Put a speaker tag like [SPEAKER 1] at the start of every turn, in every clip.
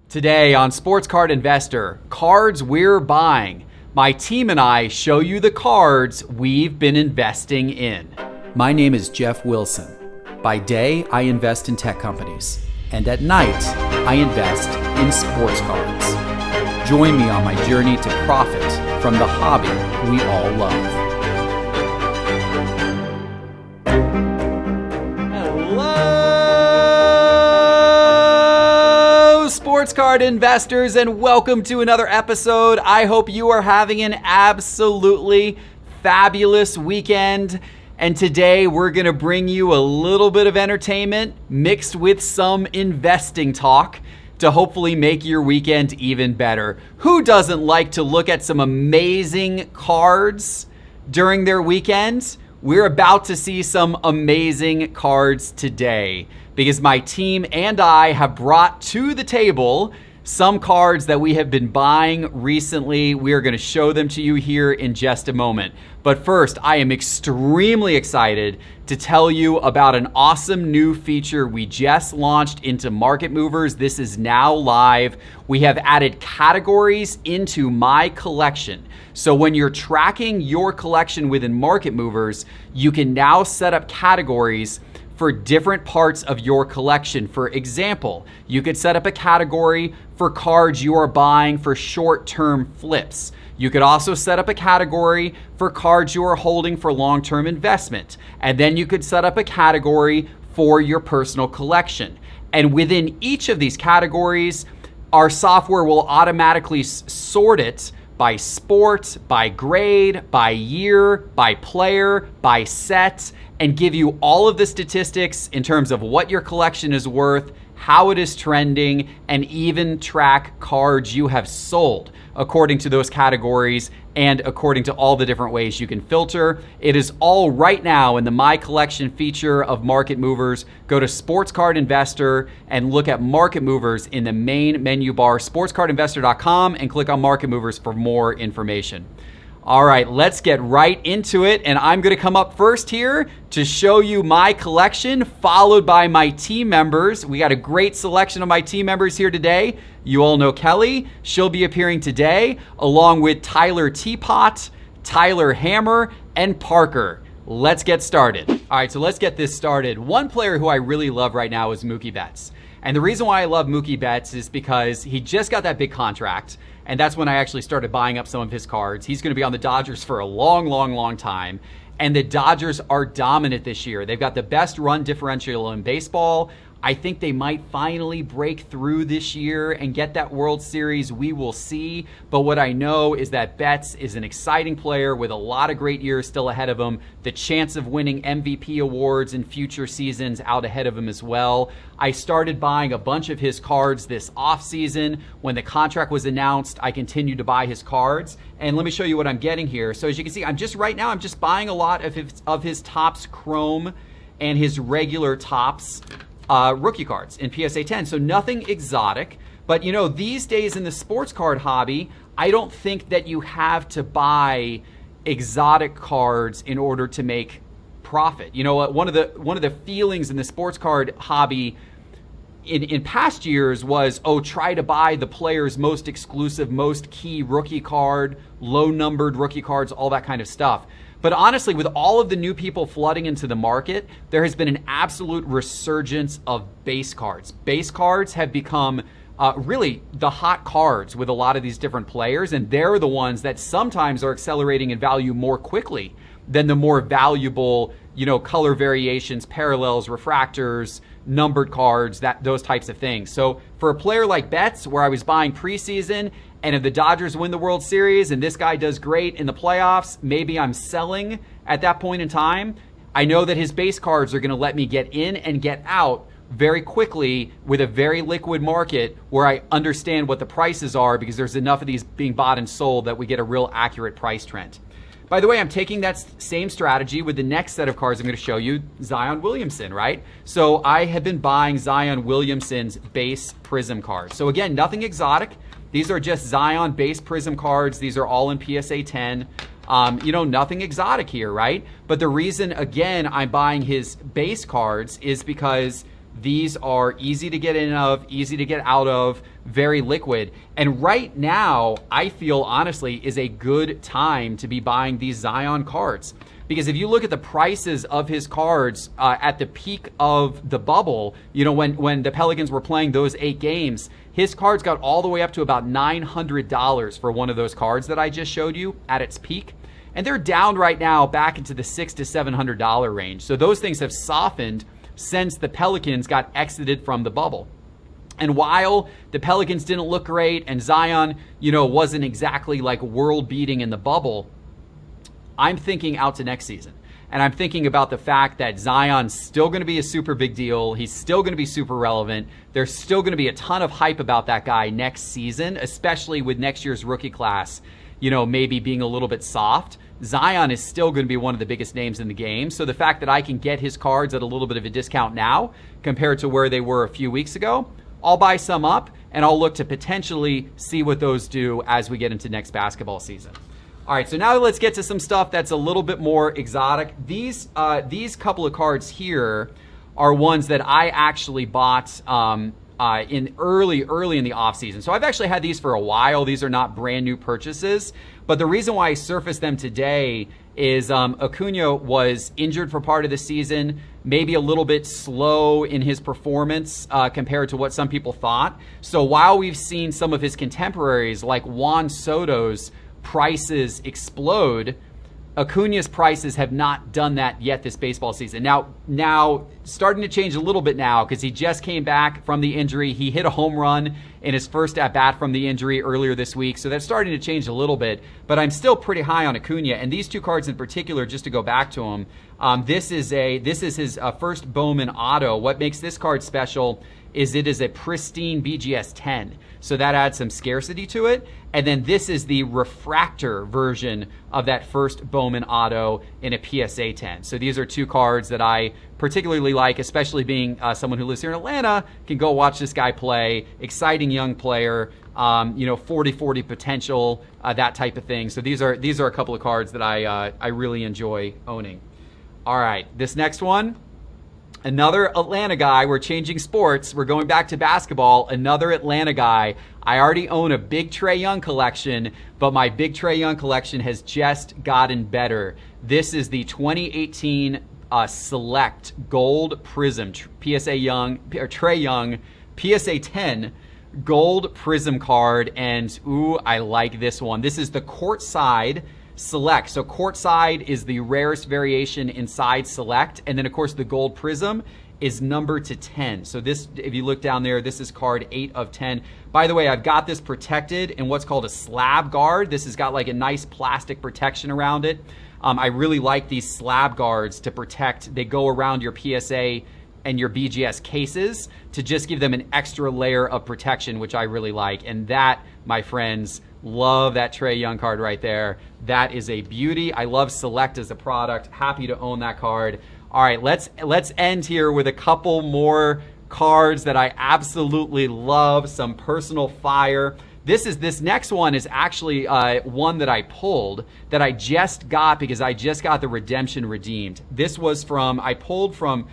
[SPEAKER 1] Today on Sports Card Investor, cards we're buying. My team and I show you the cards we've been investing in.
[SPEAKER 2] My name is Jeff Wilson. By day, I invest in tech companies. And at night, I invest in sports cards. Join me on my journey to profit from the hobby we all love.
[SPEAKER 1] Sports card investors, and welcome to another episode. I hope you are having an absolutely fabulous weekend. And today we're going to bring you a little bit of entertainment mixed with some investing talk to hopefully make your weekend even better. Who doesn't like to look at some amazing cards during their weekend? We're about to see some amazing cards today, because my team and I have brought to the table some cards that we have been buying recently. We are going to show them to you here in just a moment. But first, I am extremely excited to tell you about an awesome new feature we just launched into Market Movers. This is now live. We have added categories into my collection. So when you're tracking your collection within Market Movers, you can now set up categories for different parts of your collection. For example, you could set up a category for cards you are buying for short-term flips. You could also set up a category for cards you are holding for long-term investment. And then you could set up a category for your personal collection. And within each of these categories, our software will automatically sort it by sport, by grade, by year, by player, by set, and give you all of the statistics in terms of what your collection is worth, how it is trending, and even track cards you have sold according to those categories and according to all the different ways you can filter. It is all right now in the My Collection feature of Market Movers. Go to Sports Card Investor and look at Market Movers in the main menu bar, sportscardinvestor.com, and click on Market Movers for more information. All right, let's get right into it. And I'm going to come up first here to show you my collection, followed by my team members. We got a great selection of my team members here today. You all know Kelly. She'll be appearing today, along with Tyler Teapot, Tyler Hammer, and Parker. Let's get started. All right, so let's get this started. One player who I really love right now is Mookie Betts. And the reason why I love Mookie Betts is because he just got that big contract. And that's when I actually started buying up some of his cards. He's going to be on the Dodgers for a long time. And the Dodgers are dominant this year. They've got the best run differential in baseball. I think they might finally break through this year and get that World Series. We will see. But what I know is that Betts is an exciting player with a lot of great years still ahead of him. The chance of winning MVP awards in future seasons out ahead of him as well. I started buying a bunch of his cards this offseason. When the contract was announced, I continued to buy his cards. And let me show you what I'm getting here. So as you can see, I'm just buying a lot of his Topps Chrome and his regular Topps rookie cards in PSA 10. So nothing exotic. But you know, these days in the sports card hobby, I don't think that you have to buy exotic cards in order to make profit. You know, one of the feelings in the sports card hobby in past years was, try to buy the player's most exclusive, most key rookie card, low numbered rookie cards, all that kind of stuff. But honestly, with all of the new people flooding into the market, there has been an absolute resurgence of base cards. Base cards have become really the hot cards with a lot of these different players, and they're the ones that sometimes are accelerating in value more quickly than the more valuable, color variations, parallels, refractors, numbered cards, those types of things. So for a player like Betts, where I was buying preseason, and if the Dodgers win the World Series and this guy does great in the playoffs, maybe I'm selling at that point in time. I know that his base cards are going to let me get in and get out very quickly with a very liquid market where I understand what the prices are, because there's enough of these being bought and sold that we get a real accurate price trend. By the way, I'm taking that same strategy with the next set of cards I'm going to show you, Zion Williamson, right? So I have been buying Zion Williamson's base Prism cards. So again, nothing exotic. These are just Zion base Prism cards. These are all in PSA 10. Nothing exotic here, right? But the reason, again, I'm buying his base cards is because These are easy to get in of, easy to get out of, very liquid. And right now, I feel honestly is a good time to be buying these Zion cards. Because if you look at the prices of his cards at the peak of the bubble, when the Pelicans were playing those 8 games, his cards got all the way up to about $900 for one of those cards that I just showed you at its peak. And they're down right now back into the $600 to $700 range. So those things have softened since the Pelicans got exited from the bubble. And while the Pelicans didn't look great and Zion, wasn't exactly like world beating in the bubble, I'm thinking out to next season. And I'm thinking about the fact that Zion's still going to be a super big deal. He's still going to be super relevant. There's still going to be a ton of hype about that guy next season, especially with next year's rookie class, maybe being a little bit soft. Zion is still going to be one of the biggest names in the game. So the fact that I can get his cards at a little bit of a discount now compared to where they were a few weeks ago, I'll buy some up and I'll look to potentially see what those do as we get into next basketball season. All right, so now let's get to some stuff that's a little bit more exotic. These couple of cards here are ones that I actually bought in early in the offseason. So I've actually had these for a while. These are not brand new purchases. But the reason why I surfaced them today is Acuna was injured for part of the season, maybe a little bit slow in his performance compared to what some people thought. So while we've seen some of his contemporaries like Juan Soto's prices explode, Acuna's prices have not done that yet this baseball season. Now starting to change a little bit now because he just came back from the injury. He hit a home run in his first at-bat from the injury earlier this week, so that's starting to change a little bit. But I'm still pretty high on Acuna, and these two cards in particular, just to go back to him, this is his first Bowman auto. What makes this card special is it is a pristine BGS 10. So that adds some scarcity to it. And then this is the refractor version of that first Bowman auto in a PSA 10. So these are two cards that I particularly like, especially being someone who lives here in Atlanta, can go watch this guy play. Exciting young player, 40-40 potential, that type of thing. So these are a couple of cards that I really enjoy owning. All right, this next one, another Atlanta guy. We're changing sports. We're going back to basketball. Another Atlanta guy. I already own a big Trae Young collection, but my big Trae Young collection has just gotten better. This is the 2018 Select Gold Prism Trae Young PSA 10 Gold Prism card, and I like this one. This is the courtside Select. So courtside is the rarest variation inside Select, and then of course the Gold Prism is numbered to 10. So this, if you look down there, this is card 8 of 10. By the way, I've got this protected in what's called a slab guard. This has got like a nice plastic protection around it. I really like these slab guards to protect. They go around your PSA and your BGS cases to just give them an extra layer of protection, which I really like. And that, my friends, love that Trae Young card right there. That is a beauty. I love Select as a product. Happy to own that card. All right, let's end here with a couple more cards that I absolutely love, some personal fire. This next one is actually one that I pulled that I just got because I just got the redemption redeemed. This was I pulled from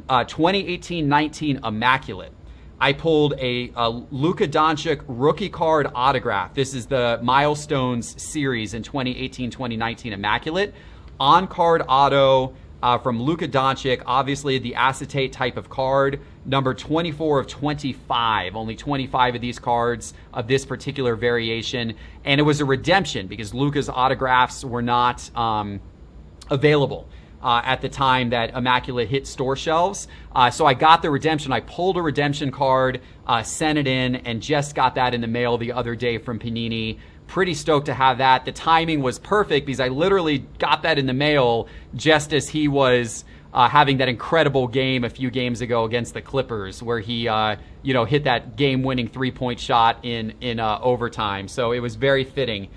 [SPEAKER 1] 2018-19 Immaculate. I pulled a Luka Doncic rookie card autograph. This is the Milestones series in 2018-2019 Immaculate. On-card auto from Luka Doncic, obviously the acetate type of card, number 24 of 25. Only 25 of these cards of this particular variation. And it was a redemption because Luka's autographs were not available at the time that Immaculate hit store shelves. So I got the redemption. I pulled a redemption card, sent it in, and just got that in the mail the other day from Panini. Pretty stoked to have that. The timing was perfect because I literally got that in the mail just as he was having that incredible game a few games ago against the Clippers where he hit that game-winning three-point shot in overtime. So it was very fitting.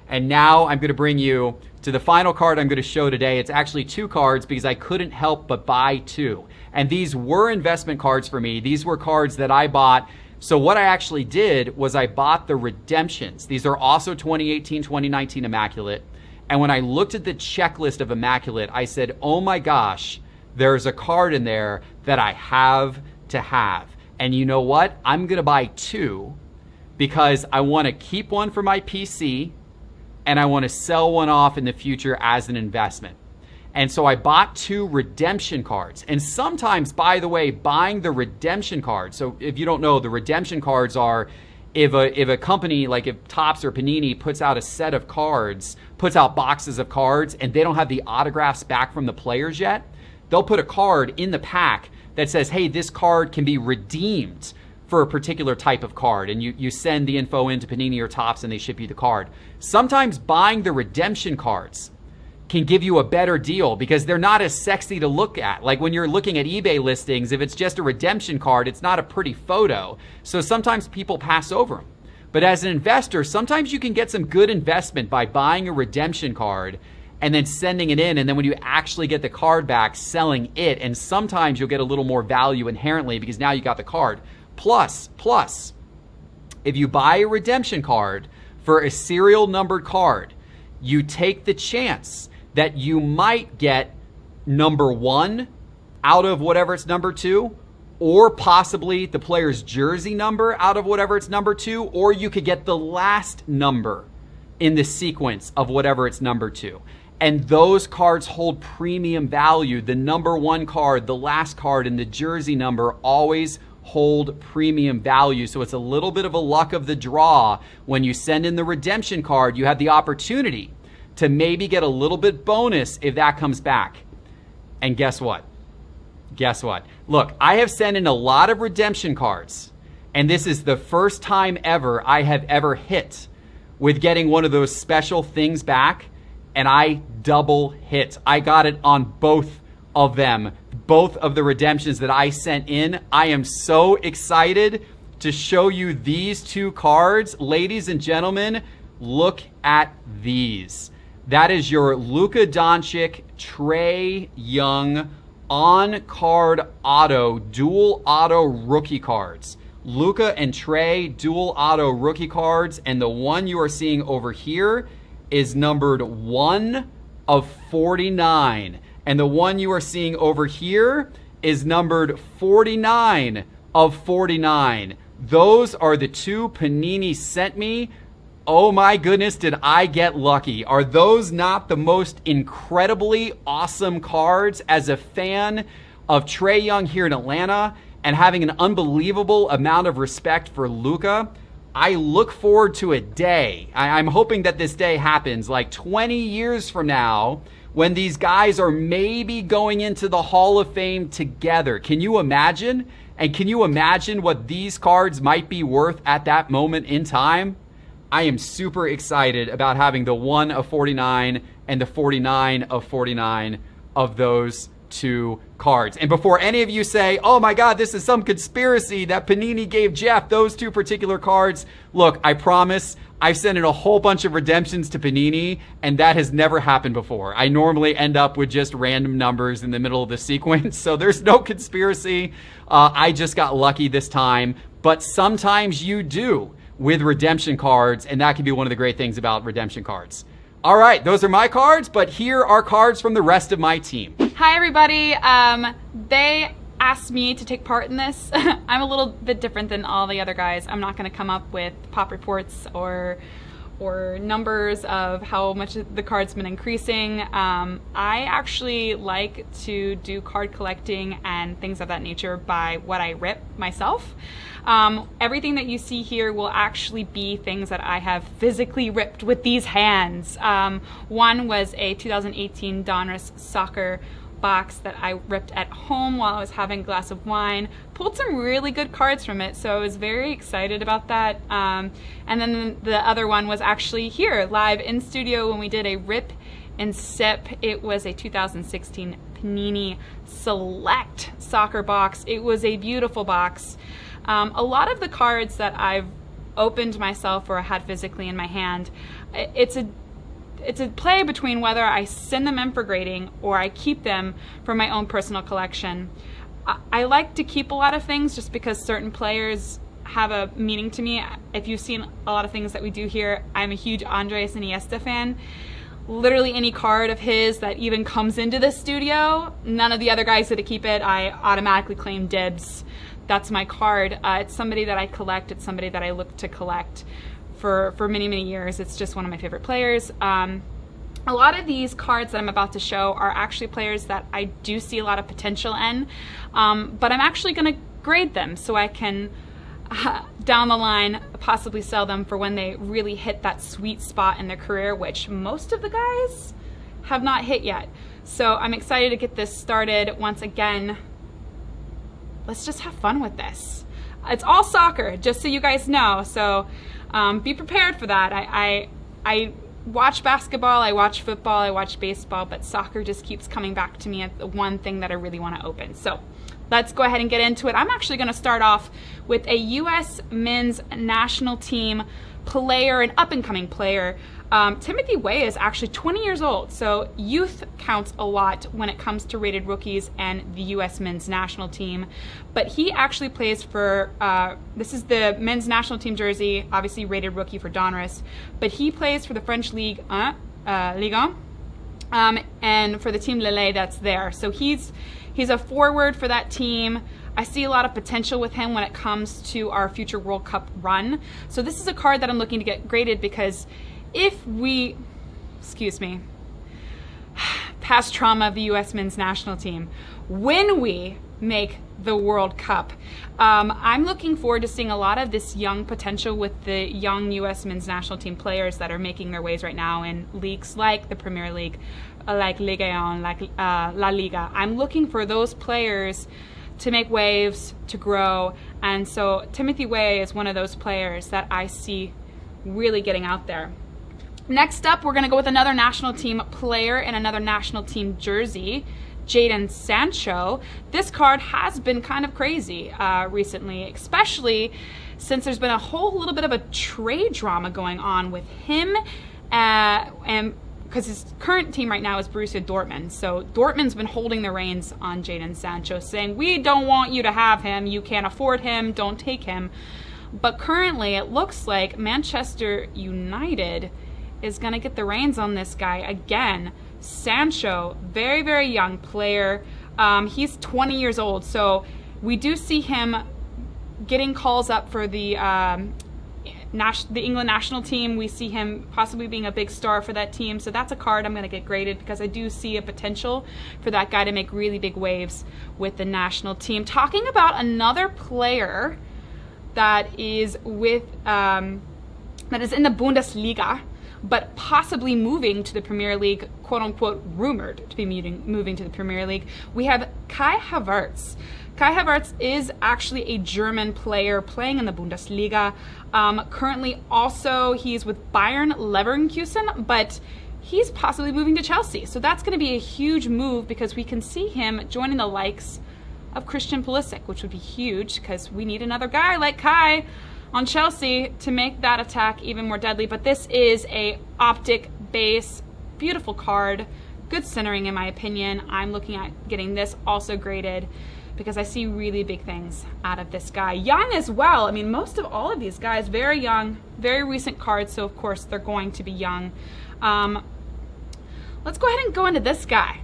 [SPEAKER 1] And now I'm going to bring you to the final card I'm going to show today. It's actually two cards because I couldn't help but buy two. And these were investment cards for me. These were cards that I bought. So what I actually did was I bought the redemptions. These are also 2018-2019 Immaculate. And when I looked at the checklist of Immaculate, I said, oh my gosh, there's a card in there that I have to have. And you know what? I'm going to buy 2 because I want to keep one for my PC and I want to sell one off in the future as an investment. And so I bought 2 redemption cards. And sometimes, by the way, buying the redemption cards, so if you don't know, the redemption cards are if a company, like if Topps or Panini puts out a set of cards, puts out boxes of cards, and they don't have the autographs back from the players yet, they'll put a card in the pack that says, hey, this card can be redeemed for a particular type of card. And you send the info into Panini or Topps and they ship you the card. Sometimes buying the redemption cards can give you a better deal because they're not as sexy to look at. Like when you're looking at eBay listings, if it's just a redemption card, it's not a pretty photo. So sometimes people pass over them. But as an investor, sometimes you can get some good investment by buying a redemption card and then sending it in. And then when you actually get the card back, selling it. And sometimes you'll get a little more value inherently because now you got the card. Plus, if you buy a redemption card for a serial numbered card, you take the chance that you might get number 1 out of whatever it's number 2, or possibly the player's jersey number out of whatever it's number 2, or you could get the last number in the sequence of whatever it's number 2. And those cards hold premium value. The number 1 card, the last card, and the jersey number always hold premium value. So it's a little bit of a luck of the draw. When you send in the redemption card, you have the opportunity to maybe get a little bit bonus if that comes back. And guess what? Look, I have sent in a lot of redemption cards, and this is the first time ever I have ever hit with getting one of those special things back, and I double hit. I got it on both of them, both of the redemptions that I sent in. I am so excited to show you these 2 cards. Ladies and gentlemen, look at these. That is your Luka Doncic, Trae Young, on-card auto, dual auto rookie cards. Luka and Trey, dual auto rookie cards. And the one you are seeing over here is numbered 1 of 49. And the one you are seeing over here is numbered 49 of 49. Those are the 2 Panini sent me. Oh my goodness, did I get lucky. Are those not the most incredibly awesome cards? As a fan of Trae Young here in Atlanta and having an unbelievable amount of respect for Luka, I look forward to a day. I'm hoping that this day happens like 20 years from now when these guys are maybe going into the Hall of Fame together. Can you imagine? And can you imagine what these cards might be worth at that moment in time? I am super excited about having the 1 of 49 and the 49 of 49 of those 2 cards. And before any of you say, oh my God, this is some conspiracy that Panini gave Jeff those 2 particular cards, look, I promise I've sent in a whole bunch of redemptions to Panini, and that has never happened before. I normally end up with just random numbers in the middle of the sequence, so there's no conspiracy. I just got lucky this time, but sometimes you do with redemption cards, and that can be one of the great things about redemption cards. All right, those are my cards, but here are cards from the rest of my team.
[SPEAKER 3] Hi, everybody. They asked me to take part in this. I'm a little bit different than all the other guys. I'm not going to come up with pop reports or numbers of how much the card's been increasing. I actually like to do card collecting and things of that nature by what I rip myself. Everything that you see here will actually be things that I have physically ripped with these hands. One was a 2018 Donruss soccer box that I ripped at home while I was having a glass of wine. Pulled some really good cards from it, so I was very excited about that. And then the other one was actually here, live in studio when we did a rip and sip. It was a 2016 Panini Select soccer box. It was a beautiful box. A lot of the cards that I've opened myself or had physically in my hand, it's a play between whether I send them in for grading or I keep them for my own personal collection. I like to keep a lot of things just because certain players have a meaning to me. If you've seen a lot of things that we do here, I'm a huge Andres Iniesta fan. Literally any card of his that even comes into the studio, none of the other guys get to keep it. I automatically claim dibs. that's my card. It's somebody that I collect. It's somebody that I look to collect for many, many years. It's just one of my favorite players. A lot of these cards that I'm about to show are actually players that I do see a lot of potential in, but I'm actually going to grade them so I can, down the line, possibly sell them for when they really hit that sweet spot in their career, which most of the guys have not hit yet. So I'm excited to get this started. Once again, let's just have fun with this. It's all soccer, just so you guys know, so be prepared for that. I watch basketball, I watch football, I watch baseball, but soccer just keeps coming back to me as the one thing that I really want to open. So let's go ahead and get into it. I'm actually going to start off with a U.S. men's national team player, an up-and-coming player. Timothy Weah is actually 20 years old, so youth counts a lot when it comes to rated rookies and the U.S. men's national team. But he actually plays for, this is the men's national team jersey, obviously rated rookie for Donruss, but he plays for the French Ligue 1, and for the team Lille that's there. So he's a forward for that team. I see a lot of potential with him when it comes to our future World Cup run. So this is a card that I'm looking to get graded because if we, past trauma of the U.S. men's national team, when we make the World Cup, I'm looking forward to seeing a lot of this young potential with the young U.S. men's national team players that are making their ways right now in leagues like the Premier League, like Ligue 1, like La Liga. I'm looking for those players to make waves, to grow, and so Timothy Weah is one of those players that I see really getting out there. Next up, we're going to go with another national team player in another national team jersey, Jadon Sancho. This card has been kind of crazy recently, especially since there's been a whole little bit of a trade drama going on with him, and because his current team right now is Borussia Dortmund. So Dortmund's been holding the reins on Jadon Sancho, saying, we don't want you to have him, you can't afford him, don't take him. But currently, it looks like Manchester United is going to get the reins on this guy again. Sancho, very, very young player. He's 20 years old, so we do see him getting calls up for the England national team. We see him possibly being a big star for that team, so that's a card I'm going to get graded because I do see a potential for that guy to make really big waves with the national team. Talking about another player that is with that is in the Bundesliga, but possibly moving to the Premier League, quote-unquote rumored to be moving to the Premier League, we have Kai Havertz. Kai Havertz is actually a German player playing in the Bundesliga. Currently also he's with Bayern Leverkusen, but he's possibly moving to Chelsea. So that's going to be a huge move because we can see him joining the likes of Christian Pulisic, which would be huge because we need another guy like Kai on Chelsea to make that attack even more deadly. But this is a optic base, beautiful card, good centering in my opinion. I'm looking at getting this also graded because I see really big things out of this guy. Young as well. I mean, most of all of these guys, very young, very recent cards, so of course they're going to be young. Let's go ahead and go into this guy.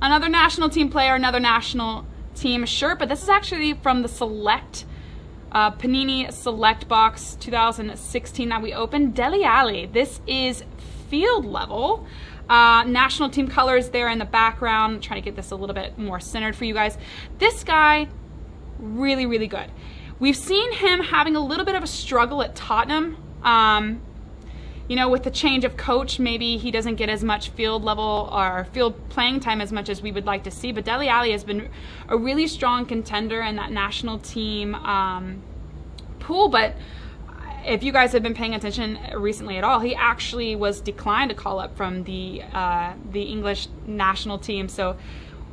[SPEAKER 3] Another national team player, another national team shirt, but this is actually from the Select Panini Select Box 2016 that we opened. Dele Alli. This is field level. National team colors there in the background. I'm trying to get this a little bit more centered for you guys. This guy, really, really good. We've seen him having a little bit of a struggle at Tottenham. You know, with the change of coach, maybe he doesn't get as much field level or field playing time as much as we would like to see. But Dele Alli has been a really strong contender in that national team pool. But if you guys have been paying attention recently at all, he actually was declined a call up from the English national team. So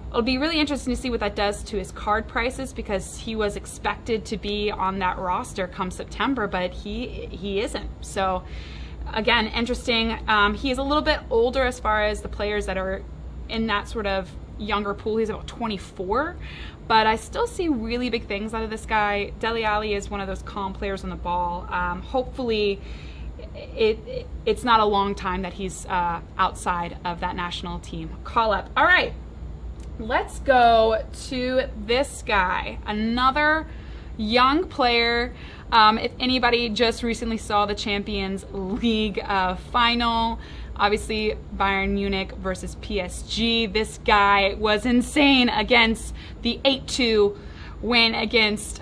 [SPEAKER 3] it'll be really interesting to see what that does to his card prices because he was expected to be on that roster come September, but he isn't. So again, interesting. He is a little bit older as far as the players that are in that sort of younger pool. He's about 24, but I still see really big things out of this guy. Dele Alli is one of those calm players on the ball. Hopefully it's not a long time that he's outside of that national team call up. All right, let's go to this guy. Another young player. If anybody just recently saw the Champions League final, obviously Bayern Munich versus PSG, this guy was insane against the 8-2 win against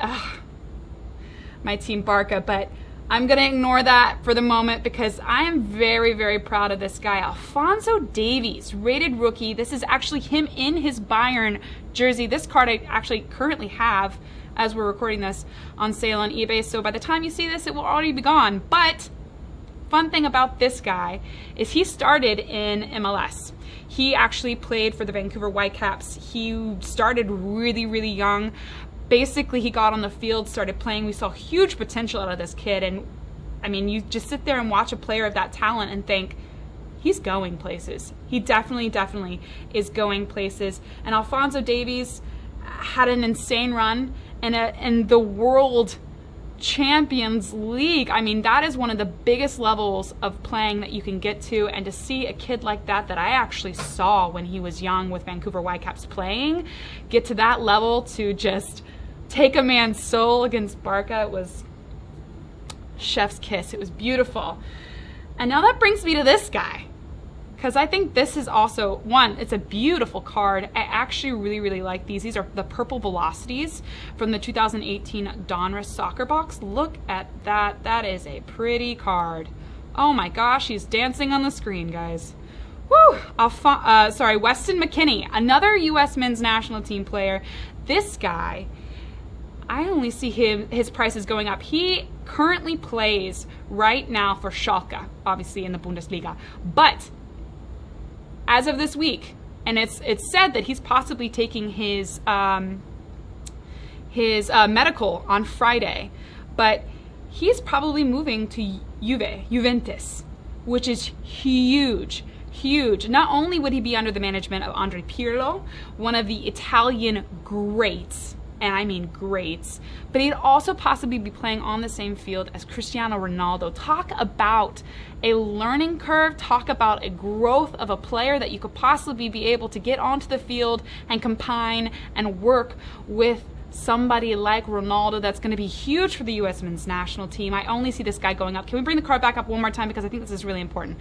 [SPEAKER 3] my team Barca, but I'm going to ignore that for the moment because I am very, very proud of this guy. Alphonso Davies, rated rookie. This is actually him in his Bayern jersey. This card I actually currently have, as we're recording this, on sale on eBay. So by the time you see this, it will already be gone. But fun thing about this guy is he started in MLS. He actually played for the Vancouver Whitecaps. He started really, really young. Basically, he got on the field, started playing. We saw huge potential out of this kid. And, I mean, you just sit there and watch a player of that talent and think, he's going places. He definitely is going places. And Alphonso Davies had an insane run. And the World Champions League, I mean, that is one of the biggest levels of playing that you can get to. And to see a kid like that I actually saw when he was young with Vancouver Whitecaps playing, get to that level to just take a man's soul against Barca, it was chef's kiss. It was beautiful. And now that brings me to this guy, because I think this is also, one, it's a beautiful card. I actually really, really like these. These are the Purple Velocities from the 2018 Donruss Soccer Box. Look at that. That is a pretty card. Oh my gosh, he's dancing on the screen, guys. Woo! Weston McKinney, another U.S. men's national team player. This guy, I only see his prices going up. He currently plays right now for Schalke, obviously in the Bundesliga. But as of this week, and it's said that he's possibly taking his medical on Friday, but he's probably moving to Juventus, which is huge. Not only would he be under the management of Andrea Pirlo, one of the Italian greats, and I mean greats, but he'd also possibly be playing on the same field as Cristiano Ronaldo. Talk about a learning curve, talk about a growth of a player that you could possibly be able to get onto the field and combine and work with somebody like Ronaldo. That's going to be huge for the U.S. men's national team. I only see this guy going up. Can we bring the card back up one more time, because I think this is really important.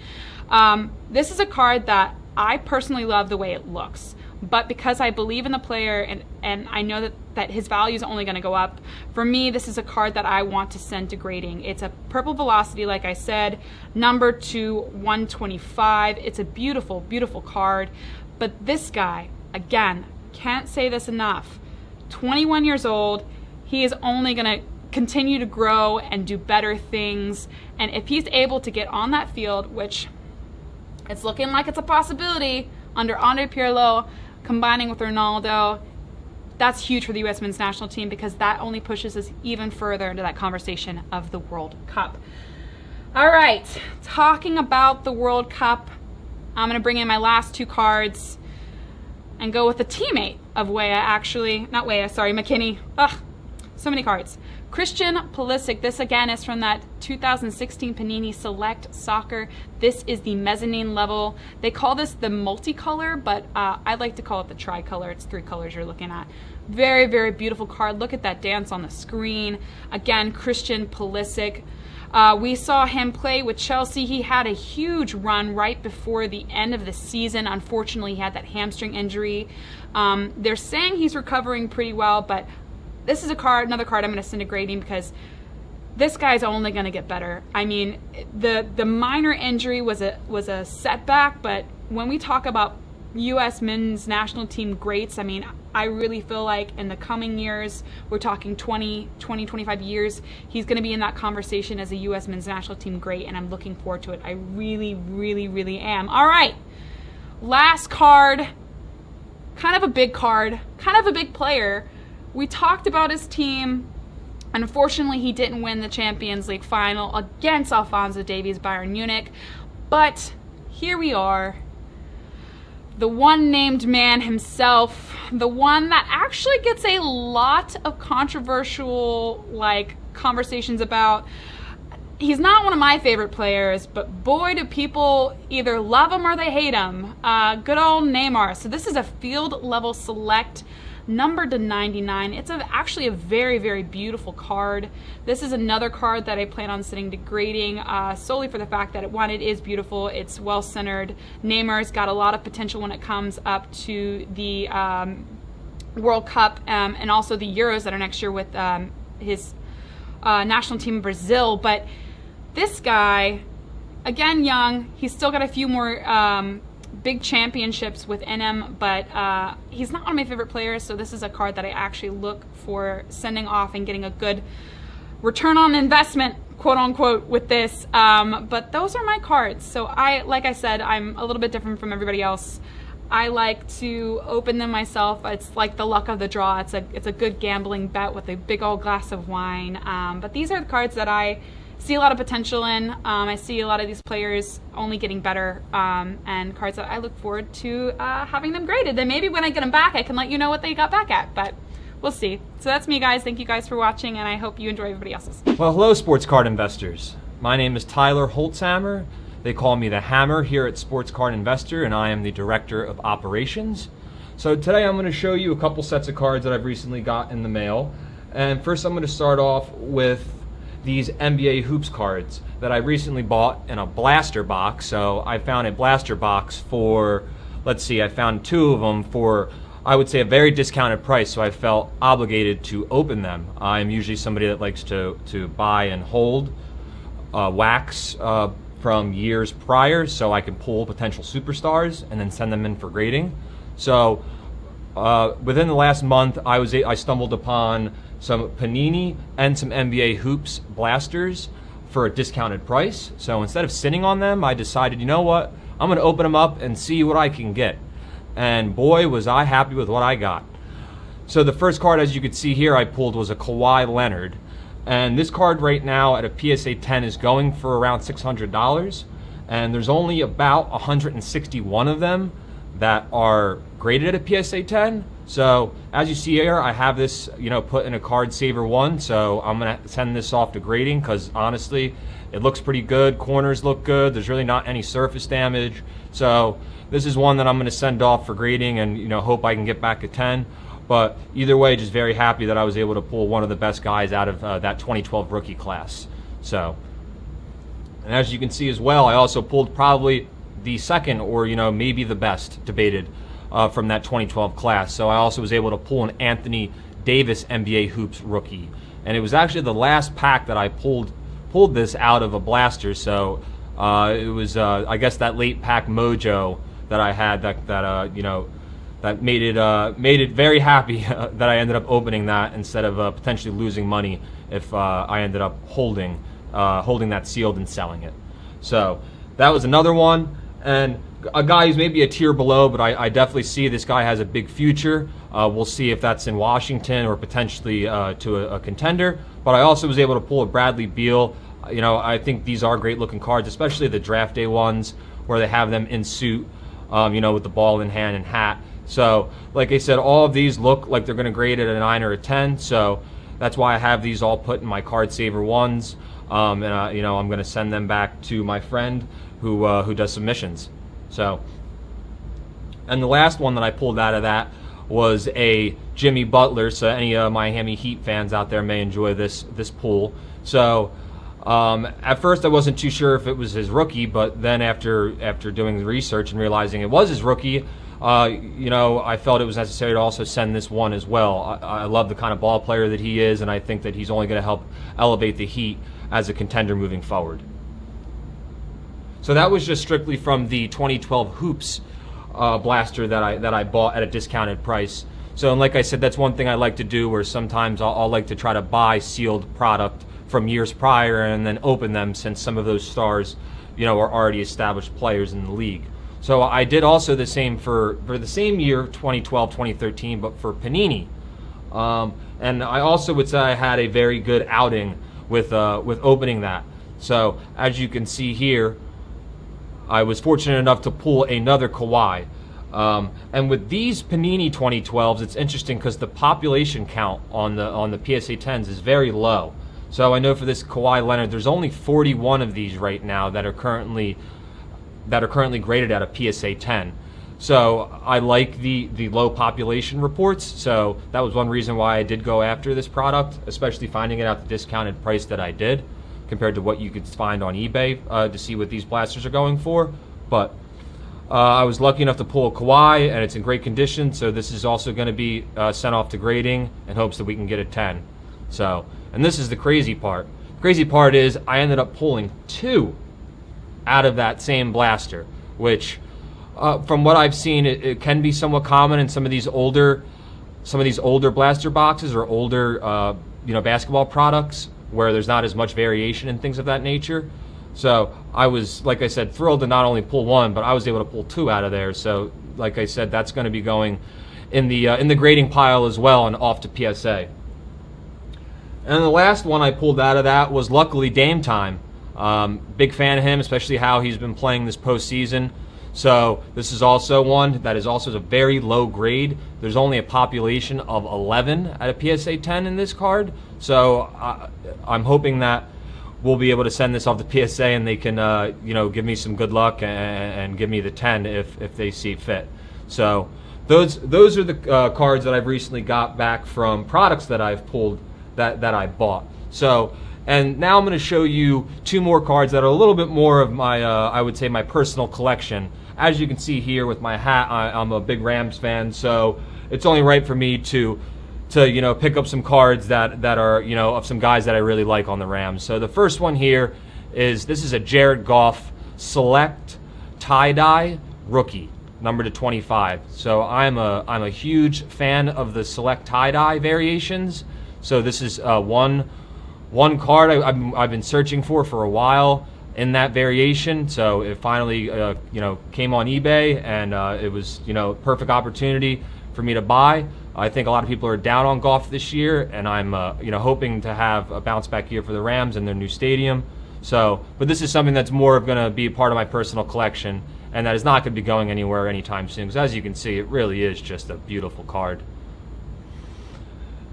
[SPEAKER 3] This is a card that I personally love the way it looks, but because I believe in the player and I know that his value is only going to go up, for me, this is a card that I want to send to grading. It's a Purple Velocity, like I said, number 2/125. It's a beautiful, beautiful card. But this guy, again, can't say this enough. 21 years old, he is only going to continue to grow and do better things. And if he's able to get on that field, which it's looking like it's a possibility under Andrea Pirlo, combining with Ronaldo, that's huge for the U.S. men's national team, because that only pushes us even further into that conversation of the World Cup. All right, talking about the World Cup, I'm going to bring in my last two cards and go with a teammate of McKinney. Ugh, so many cards. Christian Pulisic. This again is from that 2016 Panini Select Soccer. This is the mezzanine level. They call this the multicolor, but I like to call it the tricolor. It's three colors you're looking at. Very, very beautiful card. Look at that dance on the screen. Again, Christian Pulisic. We saw him play with Chelsea. He had a huge run right before the end of the season. Unfortunately, he had that hamstring injury. They're saying he's recovering pretty well, but this is another card I'm going to send to grading, because this guy's only going to get better. I mean, the minor injury was a setback, but when we talk about U.S. men's national team greats, I mean, I really feel like in the coming years, we're talking 25 years, he's going to be in that conversation as a U.S. men's national team great, and I'm looking forward to it. I really, really, really am. All right, last card, kind of a big card, kind of a big player. We talked about his team. Unfortunately, he didn't win the Champions League final against Alphonso Davies' Bayern Munich, but here we are. The one named man himself, the one that actually gets a lot of controversial conversations about. He's not one of my favorite players, but boy, do people either love him or they hate him. Good old Neymar. So this is a field level select numbered to 99. It's actually a very, very beautiful card. This is another card that I plan on sending to grading solely for the fact that, one, it is beautiful, it's well-centered. Neymar's got a lot of potential when it comes up to the World Cup and also the Euros that are next year with his national team in Brazil. But this guy, again, young, he's still got a few more big championships within him, but he's not one of my favorite players, so this is a card that I actually look for sending off and getting a good return on investment, quote unquote, with this. But those are my cards. So like I said, I'm a little bit different from everybody else. I like to open them myself. It's like the luck of the draw. It's a good gambling bet with a big old glass of wine. But these are the cards that I see a lot of potential in. I see a lot of these players only getting better, and cards that I look forward to having them graded. And maybe when I get them back, I can let you know what they got back at. But we'll see. So that's me, guys. Thank you guys for watching, and I hope you enjoy everybody else's.
[SPEAKER 4] Well, hello, sports card investors. My name is Tyler Holtzhammer. They call me the Hammer here at Sports Card Investor, and I am the Director of Operations. So today I'm going to show you a couple sets of cards that I've recently got in the mail. And first I'm going to start off with these NBA Hoops cards that I recently bought in a blaster box. So I found a blaster box for, I found two of them for, I would say, a very discounted price, so I felt obligated to open them. I'm usually somebody that likes to buy and hold wax from years prior, so I can pull potential superstars and then send them in for grading. So within the last month, I stumbled upon some Panini and some NBA Hoops blasters for a discounted price. So instead of sitting on them, I decided, you know what, I'm going to open them up and see what I can get. And boy, was I happy with what I got. So the first card, as you can see here, I pulled was a Kawhi Leonard. And this card right now at a PSA 10 is going for around $600. And there's only about 161 of them that are graded at a PSA 10. So as you see here, I have this, put in a card saver 1. So I'm going to send this off to grading because honestly, it looks pretty good. Corners look good. There's really not any surface damage. So this is one that I'm going to send off for grading and, hope I can get back a 10. But either way, just very happy that I was able to pull one of the best guys out of that 2012 rookie class. So, and as you can see as well, I also pulled probably the second or, maybe the best debated from that 2012 class. So I also was able to pull an Anthony Davis NBA Hoops rookie. And it was actually the last pack that I pulled this out of a blaster. So it was, I guess, that late pack mojo that I had that made it very happy that I ended up opening that instead of potentially losing money if I ended up holding that sealed and selling it. So that was another one, and a guy who's maybe a tier below, but I definitely see this guy has a big future. We'll see if that's in Washington or potentially to a contender. But I also was able to pull a Bradley Beal. I think these are great looking cards, especially the draft day ones where they have them in suit, with the ball in hand and hat. So, like I said, all of these look like they're going to grade at a 9 or a 10. So that's why I have these all put in my card saver 1s. I'm going to send them back to my friend who does submissions. So, and the last one that I pulled out of that was a Jimmy Butler. So any Miami Heat fans out there may enjoy this pull. So at first I wasn't too sure if it was his rookie, but then after doing the research and realizing it was his rookie, I felt it was necessary to also send this one as well. I love the kind of ball player that he is, and I think that he's only going to help elevate the Heat as a contender moving forward. So that was just strictly from the 2012 Hoops blaster that I bought at a discounted price. So, and like I said, that's one thing I like to do, where sometimes I'll like to try to buy sealed product from years prior and then open them, since some of those stars, are already established players in the league. So I did also the same for the same year, 2012, 2013, but for Panini. And I also would say I had a very good outing with opening that. So as you can see here, I was fortunate enough to pull another Kawhi. And with these Panini 2012s, it's interesting because the population count on the PSA 10s is very low. So I know for this Kawhi Leonard, there's only 41 of these right now that are currently graded at a PSA 10. So I like the low population reports. So that was one reason why I did go after this product, especially finding it at the discounted price that I did compared to what you could find on eBay to see what these blasters are going for. But I was lucky enough to pull a Kawhi, and it's in great condition. So this is also going to be sent off to grading in hopes that we can get a 10. So, and this is the crazy part. The crazy part is I ended up pulling 2 out of that same blaster, which from what I've seen, it can be somewhat common in some of these older blaster boxes or older basketball products where there's not as much variation and things of that nature. So I was, like I said, thrilled to not only pull 1, but I was able to pull 2 out of there. So like I said, that's going to be going in the grading pile as well and off to PSA. And the last one I pulled out of that was luckily Dame Time. Big fan of him, especially how he's been playing this postseason. So this is also one that is also a very low grade. There's only a population of 11 at a PSA 10 in this card. So I'm hoping that we'll be able to send this off to PSA and they can give me some good luck and give me the 10 if they see fit. So those are the cards that I've recently got back from products that I've pulled that I bought. So, and now I'm going to show you 2 more cards that are a little bit more of my I would say my personal collection. As you can see here with my hat, I'm a big Rams fan, so it's only right for me to pick up some cards that are of some guys that I really like on the Rams. So the first one here is a Jared Goff Select tie-dye rookie, number /25. So I'm a huge fan of the Select tie-dye variations. So this is one card I've been searching for a while in that variation. So it finally came on eBay, and it was perfect opportunity for me to buy. I think a lot of people are down on Goff this year, and I'm hoping to have a bounce back year for the Rams in their new stadium. So, but this is something that's more of going to be part of my personal collection, and that is not going to be going anywhere anytime soon. Because as you can see, it really is just a beautiful card.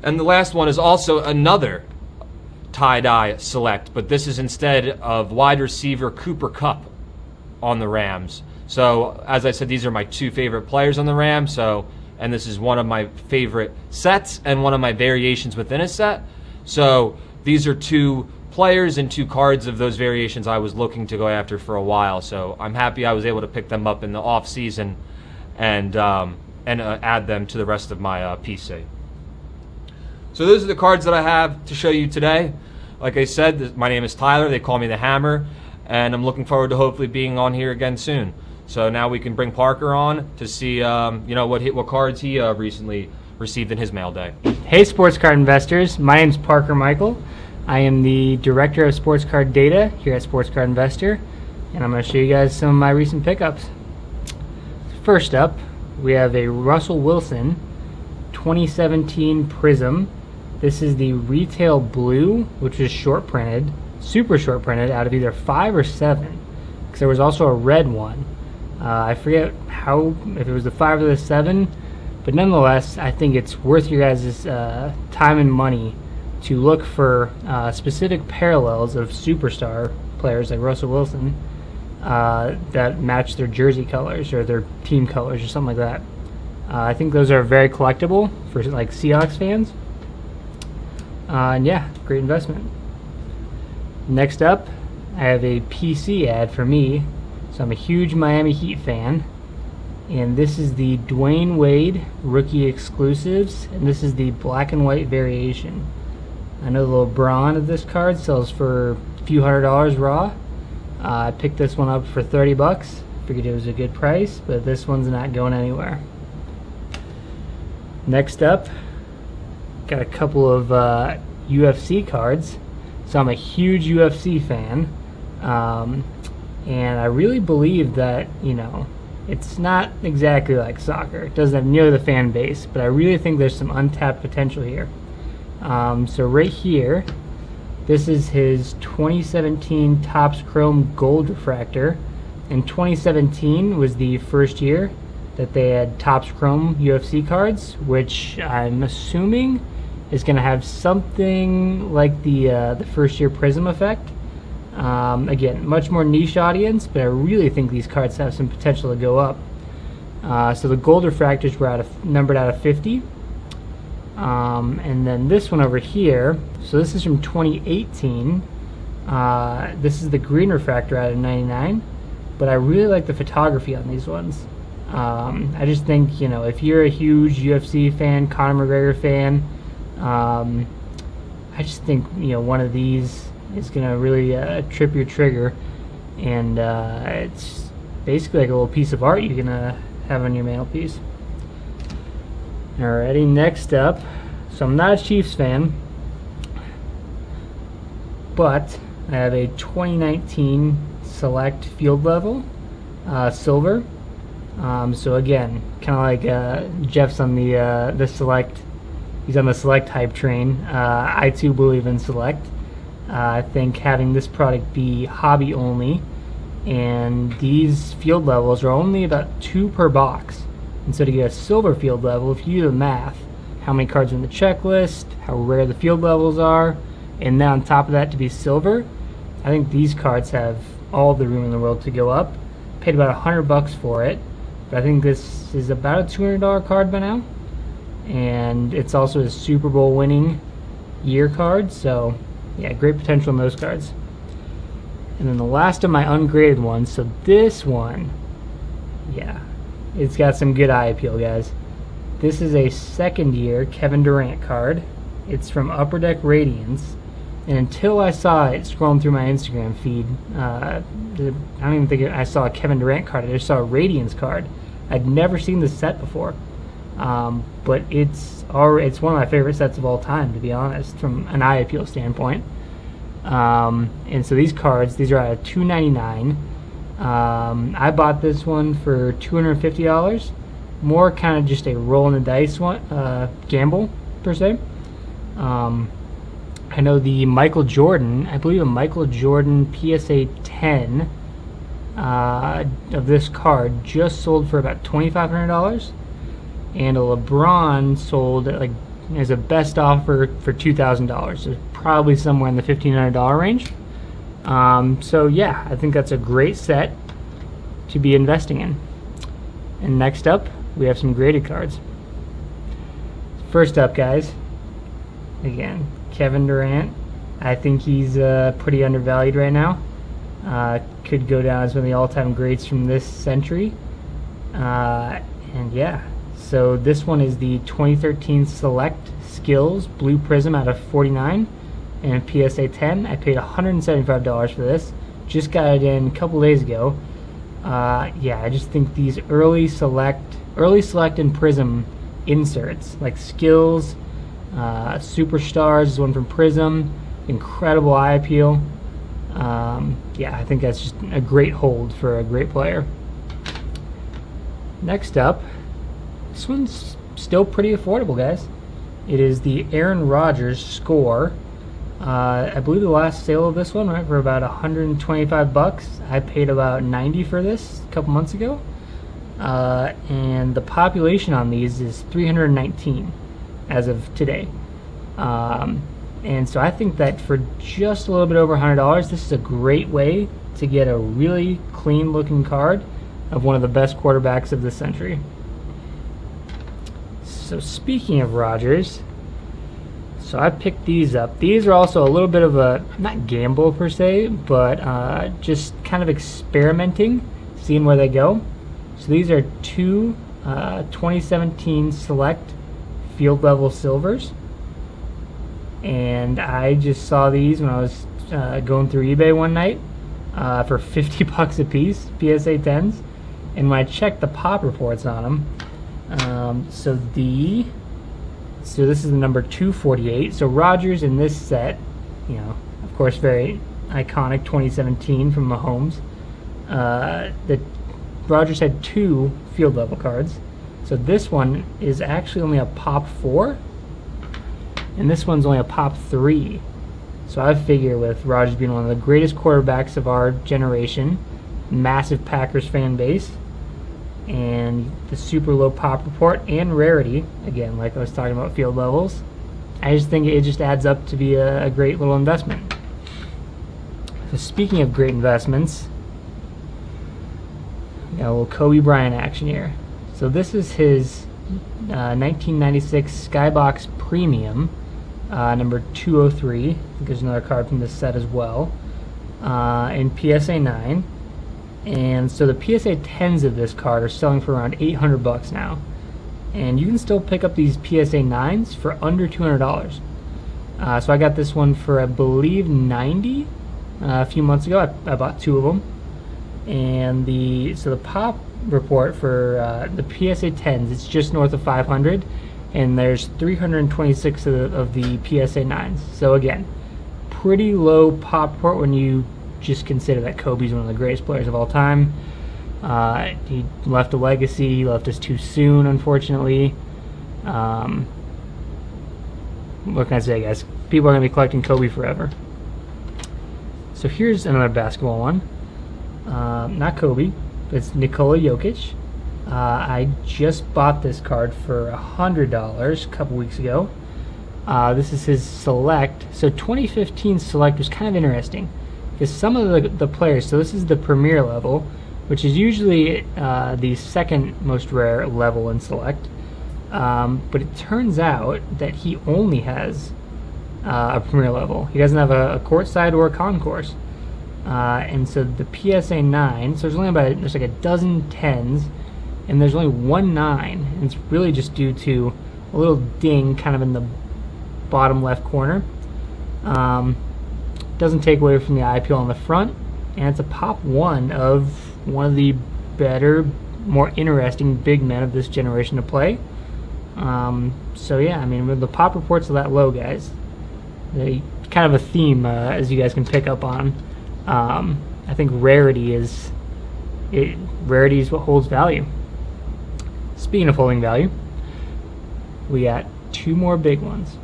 [SPEAKER 4] And the last one is also another tie-dye Select, but this is instead of wide receiver Cooper Kupp on the Rams. So as I said, these are my 2 favorite players on the Rams. So, and this is one of my favorite sets and one of my variations within a set. So these are 2 players and 2 cards of those variations I was looking to go after for a while. So I'm happy I was able to pick them up in the off season and add them to the rest of my PC. So those are the cards that I have to show you today. Like I said, my name is Tyler. They call me the Hammer, and I'm looking forward to hopefully being on here again soon. So now we can bring Parker on to see what cards he recently received in his mail day.
[SPEAKER 5] Hey sports card investors, my name's Parker Michael. I am the Director of Sports Card Data here at Sports Card Investor, and I'm going to show you guys some of my recent pickups. First up, we have a Russell Wilson 2017 Prism. This is the retail blue, which is short printed, super short printed, out of either 5 or 7. Because there was also a red one. I forget if it was the 5 or the 7, but nonetheless, I think it's worth your guys' time and money to look for specific parallels of superstar players like Russell Wilson that match their jersey colors or their team colors or something like that. I think those are very collectible for like Seahawks fans. And yeah, great investment. Next up, I have a PC ad for me. So I'm a huge Miami Heat fan. And this is the Dwayne Wade rookie exclusives. And this is the black and white variation. I know the LeBron of this card sells for a few $100 raw. I picked this one up for $30. Figured it was a good price, but this one's not going anywhere. Next up, got a couple of UFC cards. So I'm a huge UFC fan, and I really believe that it's not exactly like soccer. It doesn't have nearly the fan base, but I really think there's some untapped potential here. So right here, this is his 2017 Topps Chrome Gold Refractor, and 2017 was the first year that they had Topps Chrome UFC cards, which I'm assuming is going to have something like the first year Prism effect. Again, much more niche audience, but I really think these cards have some potential to go up. So the gold refractors were numbered out of 50. And then this one over here, so this is from 2018. This is the green refractor out of 99. But I really like the photography on these ones. I just think, if you're a huge UFC fan, Conor McGregor fan, I just think, one of these is going to really trip your trigger. And it's basically like a little piece of art you're going to have on your mantelpiece. Alrighty, next up. So I'm not a Chiefs fan, but I have a 2019 Select Field Level Silver. So again, kind of like Jeff's on the Select. He's on the Select hype train. I too believe in Select. I think having this product be hobby only, and these field levels are only about 2 per box. And so to get a silver field level, if you do the math, how many cards are in the checklist, how rare the field levels are, and then on top of that to be silver, I think these cards have all the room in the world to go up. Paid about $100 for it, but I think this is about a $200 card by now. And it's also a Super Bowl winning year card, so yeah, great potential in those cards. And then the last of my ungraded ones, so this one, yeah, it's got some good eye appeal, guys. This is a second year Kevin Durant card. It's from Upper Deck Radiance. And until I saw it scrolling through my Instagram feed, I don't even think I saw a Kevin Durant card. I just saw a Radiance card. I'd never seen this set before. But it's one of my favorite sets of all time, to be honest, from an eye appeal standpoint. And so these cards, these are out of $299. I bought this one for $250. More kind of just a roll in the dice one, gamble per se. I know the Michael Jordan, I believe a Michael Jordan PSA 10 of this card just sold for about $2,500, and a LeBron sold as a best offer for $2,000. So probably somewhere in the $1,500 range. So yeah, I think that's a great set to be investing in. And next up, we have some graded cards. First up, guys, again, Kevin Durant. I think he's pretty undervalued right now. Could go down as one of the all-time greats from this century. And yeah, so this one is the 2013 Select Skills Blue Prism out of 49 and PSA 10. I paid $175 for this. Just got it in a couple days ago. Yeah, I just think these early select and Prism inserts, like Skills, Superstars is one from Prism, incredible eye appeal. Yeah, I think that's just a great hold for a great player. Next up, this one's still pretty affordable, guys. It is the Aaron Rodgers Score. I believe the last sale of this one went for about $125. I paid about $90 for this a couple months ago. And the population on these is 319 as of today. And so I think that for just a little bit over $100, this is a great way to get a really clean looking card of one of the best quarterbacks of this century. So speaking of Rodgers, so I picked these up. These are also a little bit of a, not gamble per se, but just kind of experimenting, seeing where they go. So these are two 2017 Select Field Level Silvers. And I just saw these when I was going through eBay one night for $50 a piece, PSA 10s. And when I checked the pop reports on them, so this is the number 248. So Rodgers in this set, of course, very iconic 2017 from Mahomes. The Rodgers had 2 field level cards. So this one is actually only a pop 4, and this one's only a pop 3. So I figure with Rodgers being one of the greatest quarterbacks of our generation, massive Packers fan base, and the super low pop report and rarity, again, like I was talking about field levels, I just think it just adds up to be a great little investment. So speaking of great investments, got a little Kobe Bryant action here. So this is his 1996 Skybox Premium, number 203. I think there's another card from this set as well, in PSA 9. And so the PSA 10s of this card are selling for around $800 now. And you can still pick up these PSA 9s for under $200. So I got this one for, I believe, $90 a few months ago. I bought 2 of them. And the pop report for the PSA 10s, it's just north of 500, and there's 326 of the PSA 9s. So again, pretty low pop report when you just consider that Kobe's one of the greatest players of all time. He left a legacy. He left us too soon, unfortunately. What can I say, guys? People are going to be collecting Kobe forever. So here's another basketball one. Not Kobe, but it's Nikola Jokic. I just bought this card for $100 a couple weeks ago. This is his Select. So 2015 Select was kind of interesting because some of the players, so this is the Premier level, which is usually the second most rare level in Select. But it turns out that he only has a Premier level. He doesn't have a courtside or a concourse. And so the PSA 9, so there's like a dozen 10s, and there's only one 9, and it's really just due to a little ding kind of in the bottom left corner. Doesn't take away from the eye appeal on the front, and it's a pop 1 of one of the better, more interesting big men of this generation to play. So yeah, I mean, with the pop reports are that low, guys, they kind of a theme, as you guys can pick up on. I think rarity is what holds value. Speaking of holding value, we got 2 more big ones.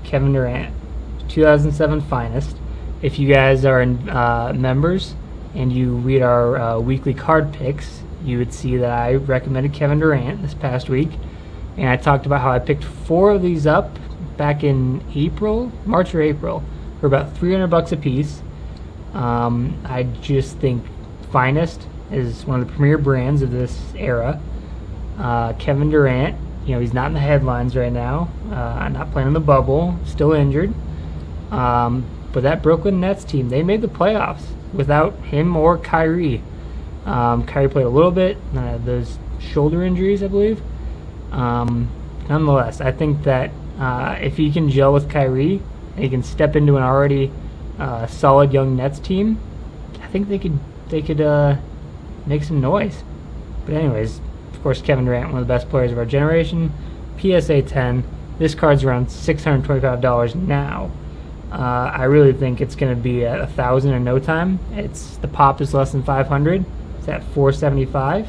[SPEAKER 5] Kevin Durant, 2007 Finest. If you guys are members and you read our weekly card picks, you would see that I recommended Kevin Durant this past week, and I talked about how I picked 4 of these up back in March or April, for about $300 a piece. I just think Finest is one of the premier brands of this era. Kevin Durant, he's not in the headlines right now. Not playing in the bubble, still injured. But that Brooklyn Nets team, they made the playoffs without him or Kyrie. Kyrie played a little bit, those shoulder injuries, I believe. Nonetheless, I think that if he can gel with Kyrie, and he can step into an already solid young Nets team, I think they could make some noise. But anyways, of course, Kevin Durant, one of the best players of our generation. PSA 10. This card's around $625 now. I really think it's going to be at $1,000 in no time. The pop is less than $500. It's at $475,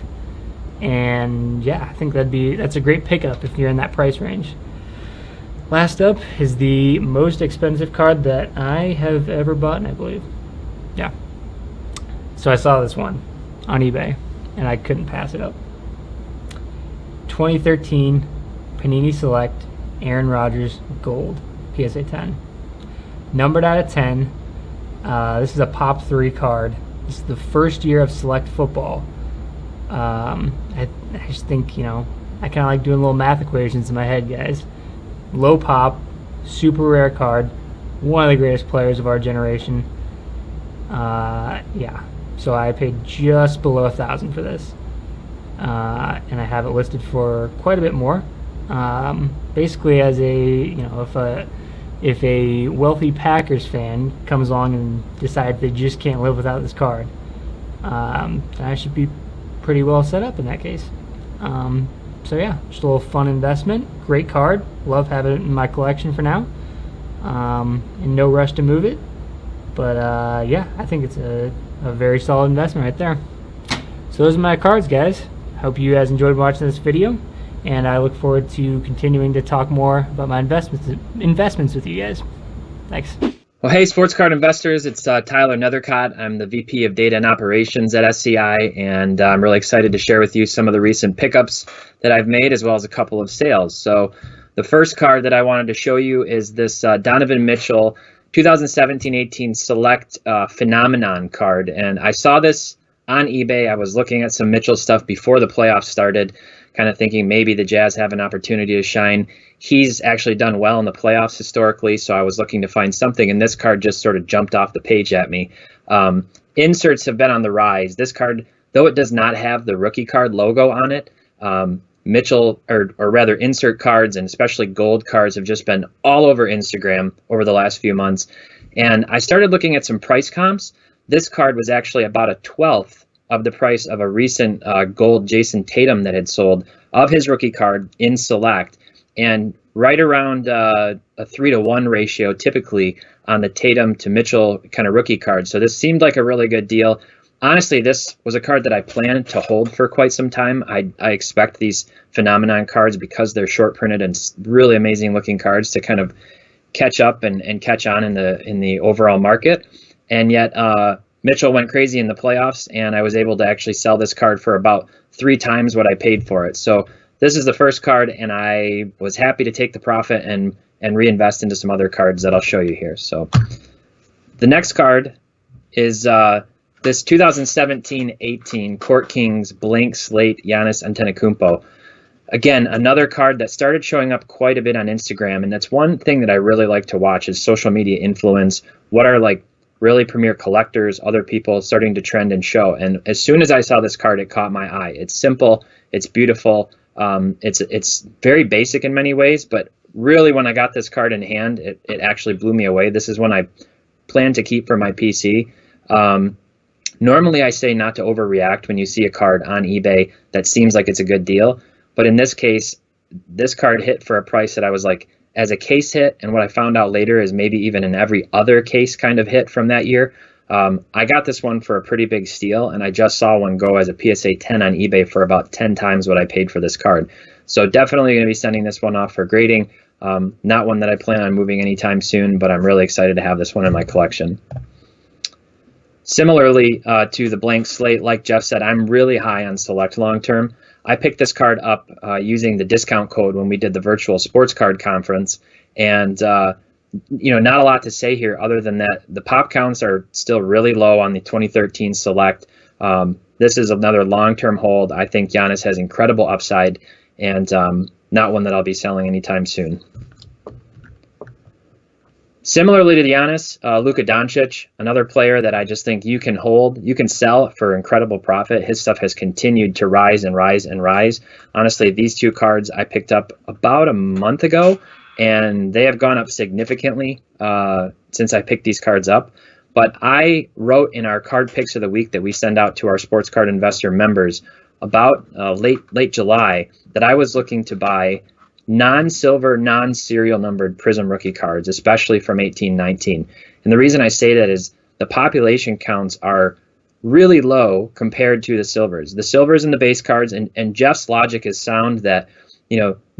[SPEAKER 5] and yeah, I think that's a great pickup if you're in that price range. Last up is the most expensive card that I have ever bought, I believe. Yeah. So I saw this one on eBay, and I couldn't pass it up. 2013 Panini Select Aaron Rodgers Gold PSA 10. Numbered out of 10. This is a Pop 3 card. This is the first year of Select football. I just think, I kind of like doing little math equations in my head, guys. Low pop, super rare card, one of the greatest players of our generation. Yeah, so I paid just below $1,000 for this, and I have it listed for quite a bit more. Basically, as if a wealthy Packers fan comes along and decides they just can't live without this card, I should be pretty well set up in that case. So yeah, just a little fun investment. Great card. Love having it in my collection for now. In no rush to move it. But yeah, I think it's a very solid investment right there. So those are my cards, guys. Hope you guys enjoyed watching this video, and I look forward to continuing to talk more about my investments with you guys. Thanks.
[SPEAKER 6] Well, hey, sports card investors, it's Tyler Nethercott. I'm the VP of Data and Operations at SCI, and I'm really excited to share with you some of the recent pickups that I've made, as well as a couple of sales. So the first card that I wanted to show you is this Donovan Mitchell 2017-18 Select Phenomenon card, and I saw this on eBay. I was looking at some Mitchell stuff before the playoffs started, kind of thinking maybe the Jazz have an opportunity to shine. He's actually done well in the playoffs historically, so I was looking to find something, and this card just sort of jumped off the page at me. Inserts have been on the rise. This card, though it does not have the rookie card logo on it, Mitchell, or rather insert cards and especially gold cards, have just been all over Instagram over the last few months. And I started looking at some price comps. This card was actually about a 12th of the price of a recent gold Jason Tatum that had sold of his rookie card in Select, and right around a 3-to-1 ratio typically on the Tatum to Mitchell kind of rookie card. So this seemed like a really good deal. Honestly, this was a card that I planned to hold for quite some time. I expect these phenomenon cards, because they're short printed and really amazing looking cards, to kind of catch up and catch on in the overall market. And yet Mitchell went crazy in the playoffs, and I was able to actually sell this card for about 3 times what I paid for it. So this is the first card, and I was happy to take the profit and reinvest into some other cards that I'll show you here. So the next card is this 2017-18 Court Kings blank slate Giannis Antetokounmpo. Again, another card that started showing up quite a bit on Instagram, and that's one thing that I really like to watch is social media influence. What are like really premier collectors, other people starting to trend and show. And as soon as I saw this card, it caught my eye. It's simple, it's beautiful, it's very basic in many ways, but really when I got this card in hand, it actually blew me away. This is one I plan to keep for my PC. Normally I say not to overreact when you see a card on eBay that seems like it's a good deal, but in this case, this card hit for a price that I was like, as a case hit, and what I found out later is maybe even in every other case kind of hit from that year. I got this one for a pretty big steal, and I just saw one go as a PSA 10 on eBay for about 10 times what I paid for this card. So definitely going to be sending this one off for grading. Not one that I plan on moving anytime soon, but I'm really excited to have this one in my collection. Similarly to the blank slate, like Jeff said, I'm really high on Select long term. I picked this card up using the discount code when we did the virtual sports card conference, and not a lot to say here other than that the pop counts are still really low on the 2013 Select. This is another long-term hold. I think Giannis has incredible upside, and not one that I'll be selling anytime soon. Similarly to Giannis, Luka Doncic, another player that I just think you can hold, you can sell for incredible profit. His stuff has continued to rise and rise and rise. Honestly, these 2 cards I picked up about a month ago, and they have gone up significantly since I picked these cards up. But I wrote in our card picks of the week that we send out to our sports card investor members about late July that I was looking to buy non-silver, non-serial numbered Prism rookie cards, especially from 18-19. And the reason I say that is the population counts are really low compared to the silvers. The silvers and the base cards, and Jeff's logic is sound that,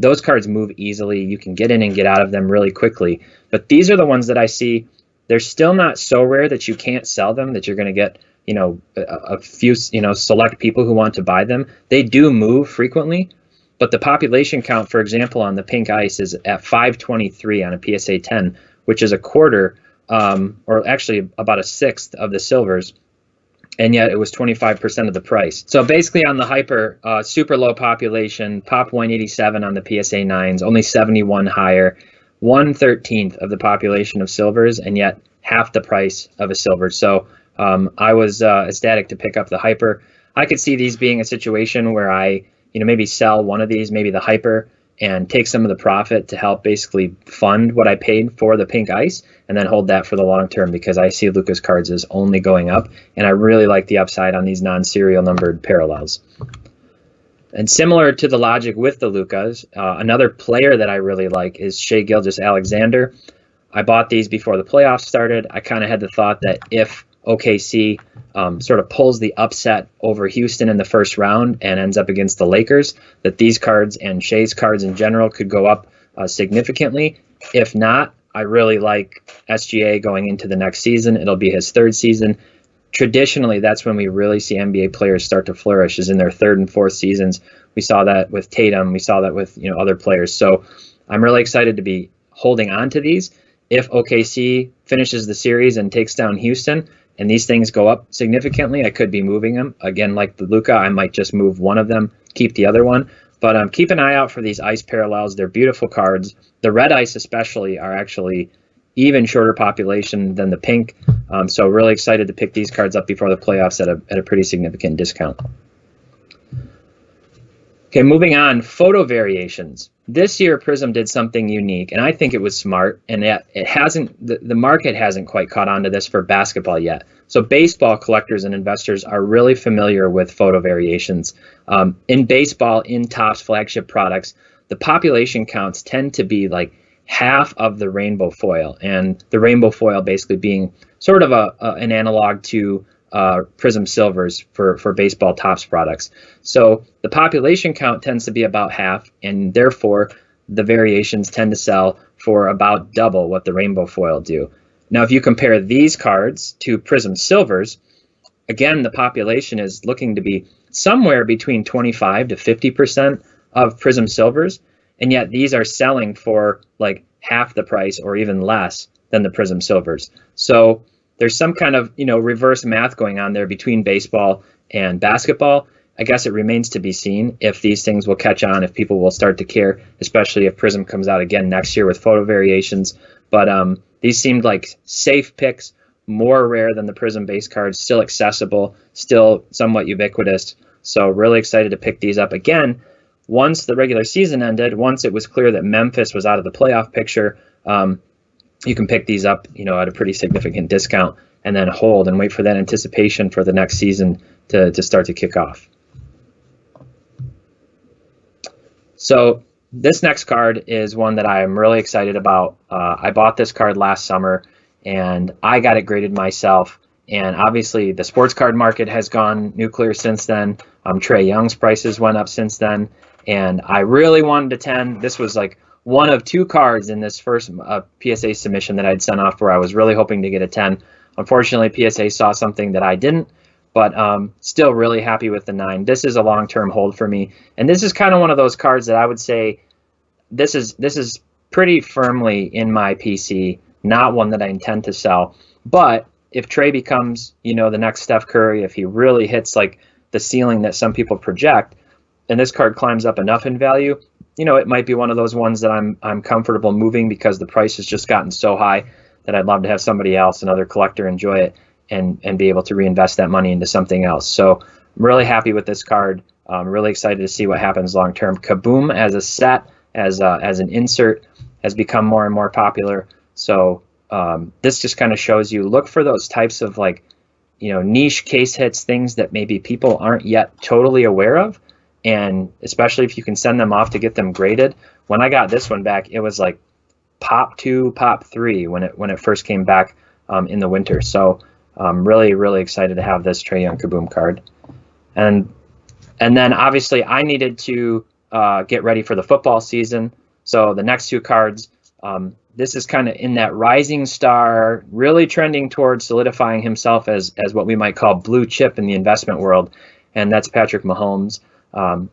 [SPEAKER 6] those cards move easily. You can get in and get out of them really quickly. But these are the ones that I see, they're still not so rare that you can't sell them, that you're going to get, a few, select people who want to buy them. They do move frequently. But the population count, for example, on the pink ice is at 523 on a PSA 10, which is a quarter, or actually about a sixth of the silvers, and yet it was 25% of the price. So basically on the hyper, super low population, pop 187 on the PSA 9s, only 71 higher, 1/13th of the population of silvers, and yet half the price of a silver. So I was ecstatic to pick up the hyper. I could see these being a situation where I maybe sell one of these, maybe the hyper, and take some of the profit to help basically fund what I paid for the pink ice, and then hold that for the long term, because I see Luka's cards as only going up, and I really like the upside on these non-serial numbered parallels. And similar to the logic with the Lukas, another player that I really like is Gilgeous-Alexander. I bought these before the playoffs started. I kind of had the thought that if OKC sort of pulls the upset over Houston in the first round and ends up against the Lakers, that these cards and Shea's cards in general could go up significantly. If not, I really like SGA going into the next season. It'll be his 3rd season. Traditionally, that's when we really see NBA players start to flourish, is in their 3rd and 4th seasons. We saw that with Tatum. We saw that with other players. So I'm really excited to be holding on to these. If OKC finishes the series and takes down Houston, and these things go up significantly, I could be moving them. Again, like the Luka, I might just move one of them, keep the other one. But keep an eye out for these ice parallels. They're beautiful cards. The red ice especially are actually even shorter population than the pink. So really excited to pick these cards up before the playoffs at a pretty significant discount. Okay, moving on, photo variations. This year, Prism did something unique, and I think it was smart, and it hasn't, the market hasn't quite caught on to this for basketball yet. So baseball collectors and investors are really familiar with photo variations. In baseball, in Topps flagship products, the population counts tend to be like half of the rainbow foil, and the rainbow foil basically being sort of an analog to Prism silvers for baseball Topps products. So the population count tends to be about half, and therefore the variations tend to sell for about double what the rainbow foil do. Now, if you compare these cards to Prism silvers, again, the population is looking to be somewhere between 25 to 50% of Prism silvers, and yet these are selling for like half the price or even less than the Prism silvers. So there's some kind of, reverse math going on there between baseball and basketball. I guess it remains to be seen if these things will catch on, if people will start to care, especially if Prism comes out again next year with photo variations. But these seemed like safe picks, more rare than the Prism base cards, still accessible, still somewhat ubiquitous. So really excited to pick these up again. Once the regular season ended, once it was clear that Memphis was out of the playoff picture, you can pick these up, at a pretty significant discount, and then hold and wait for that anticipation for the next season to start to kick off. So this next card is one that I am really excited about. I bought this card last summer, and I got it graded myself. And obviously, the sports card market has gone nuclear since then. Trae Young's prices went up since then, and I really wanted a 10. This was like one of two cards in this first PSA submission that I'd sent off where I was really hoping to get a 10. Unfortunately, PSA saw something that I didn't, but still really happy with the 9. This is a long-term hold for me, and this is kind of one of those cards that I would say this is pretty firmly in my PC, not one that I intend to sell. But if Trey becomes, the next Steph Curry, if he really hits like the ceiling that some people project, and this card climbs up enough in value, it might be one of those ones that I'm comfortable moving because the price has just gotten so high that I'd love to have somebody else, another collector, enjoy it and be able to reinvest that money into something else. So I'm really happy with this card. I'm really excited to see what happens long term. Kaboom as a set, as an insert, has become more and more popular. So this just kind of shows you, look for those types of niche case hits, things that maybe people aren't yet totally aware of. And especially if you can send them off to get them graded. When I got this one back, it was like pop 2, pop 3 when it first came back in the winter. So I'm really, really excited to have this Trae Young Kaboom card. And then obviously I needed to get ready for the football season. So the next two cards, this is kind of in that rising star, really trending towards solidifying himself as what we might call blue chip in the investment world. And that's Patrick Mahomes.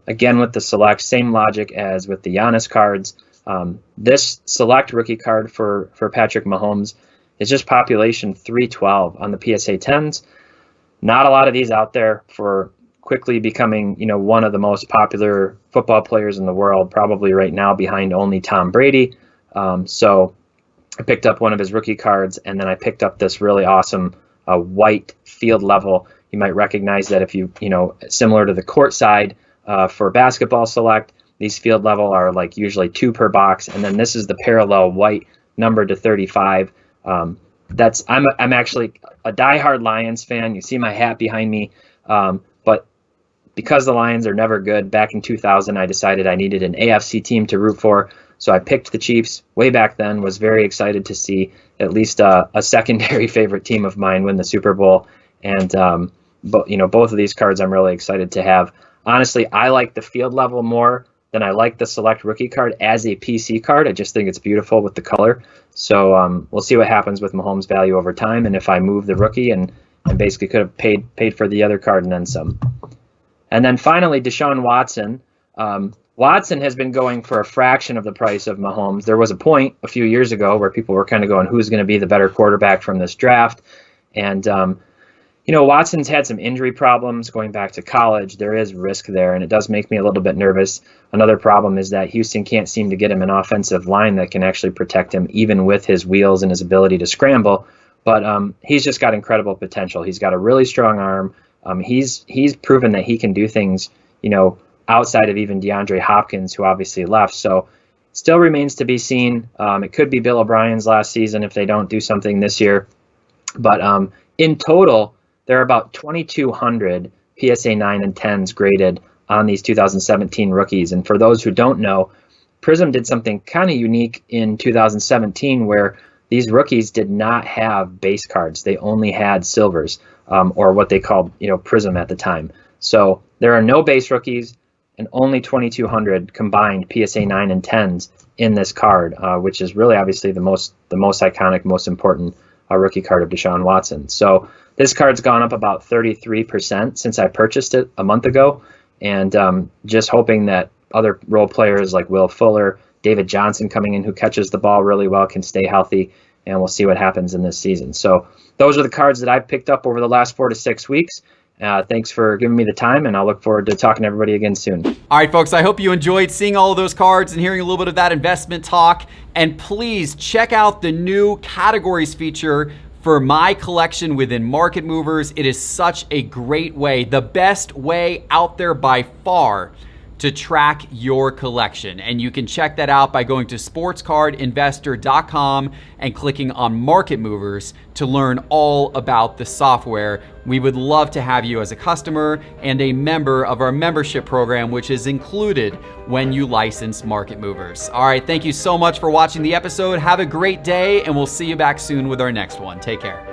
[SPEAKER 6] Again, with the select, same logic as with the Giannis cards. This select rookie card for Patrick Mahomes is just population 312 on the PSA 10s. Not a lot of these out there for quickly becoming, one of the most popular football players in the world, probably right now behind only Tom Brady. So I picked up one of his rookie cards, and then I picked up this really awesome white field level. You might recognize that if similar to the court side for basketball select, these field level are like usually 2 per box, and then this is the parallel white numbered to 35. I'm actually a diehard Lions fan. You see my hat behind me, but because the Lions are never good, back in 2000 I decided I needed an AFC team to root for, so I picked the Chiefs way back then. Was very excited to see at least a secondary favorite team of mine win the Super Bowl, and both of these cards I'm really excited to have. Honestly, I like the field level more than I like the select rookie card as a PC card. I just think it's beautiful with the color. So we'll see what happens with Mahomes' value over time, and if I move the rookie and basically could have paid for the other card and then some. And then finally, Deshaun Watson. Watson has been going for a fraction of the price of Mahomes. There was a point a few years ago where people were kind of going, who's going to be the better quarterback from this draft? And Watson's had some injury problems going back to college. There is risk there, and it does make me a little bit nervous. Another problem is that Houston can't seem to get him an offensive line that can actually protect him, even with his wheels and his ability to scramble. But he's just got incredible potential. He's got a really strong arm. He's proven that he can do things, outside of even DeAndre Hopkins, who obviously left. So still remains to be seen. It could be Bill O'Brien's last season if they don't do something this year. But in total, there are about 2,200 PSA 9 and 10s graded on these 2017 rookies. And for those who don't know, Prism did something kind of unique in 2017 where these rookies did not have base cards. They only had silvers, or what they called, Prism at the time. So there are no base rookies and only 2,200 combined PSA 9 and 10s in this card, which is really obviously the most iconic, most important rookie card of Deshaun Watson. So this card's gone up about 33% since I purchased it a month ago, and just hoping that other role players like Will Fuller, David Johnson coming in who catches the ball really well can stay healthy, and we'll see what happens in this season. So those are the cards that I've picked up over the last 4 to 6 weeks. Thanks for giving me the time, and I'll look forward to talking to everybody again soon.
[SPEAKER 1] All right, folks, I hope you enjoyed seeing all of those cards and hearing a little bit of that investment talk. And please check out the new categories feature for my collection within Market Movers. It is such a great way, the best way out there by far, to track your collection. And you can check that out by going to sportscardinvestor.com and clicking on Market Movers to learn all about the software. We would love to have you as a customer and a member of our membership program, which is included when you license Market Movers. All right, thank you so much for watching the episode. Have a great day, and we'll see you back soon with our next one. Take care.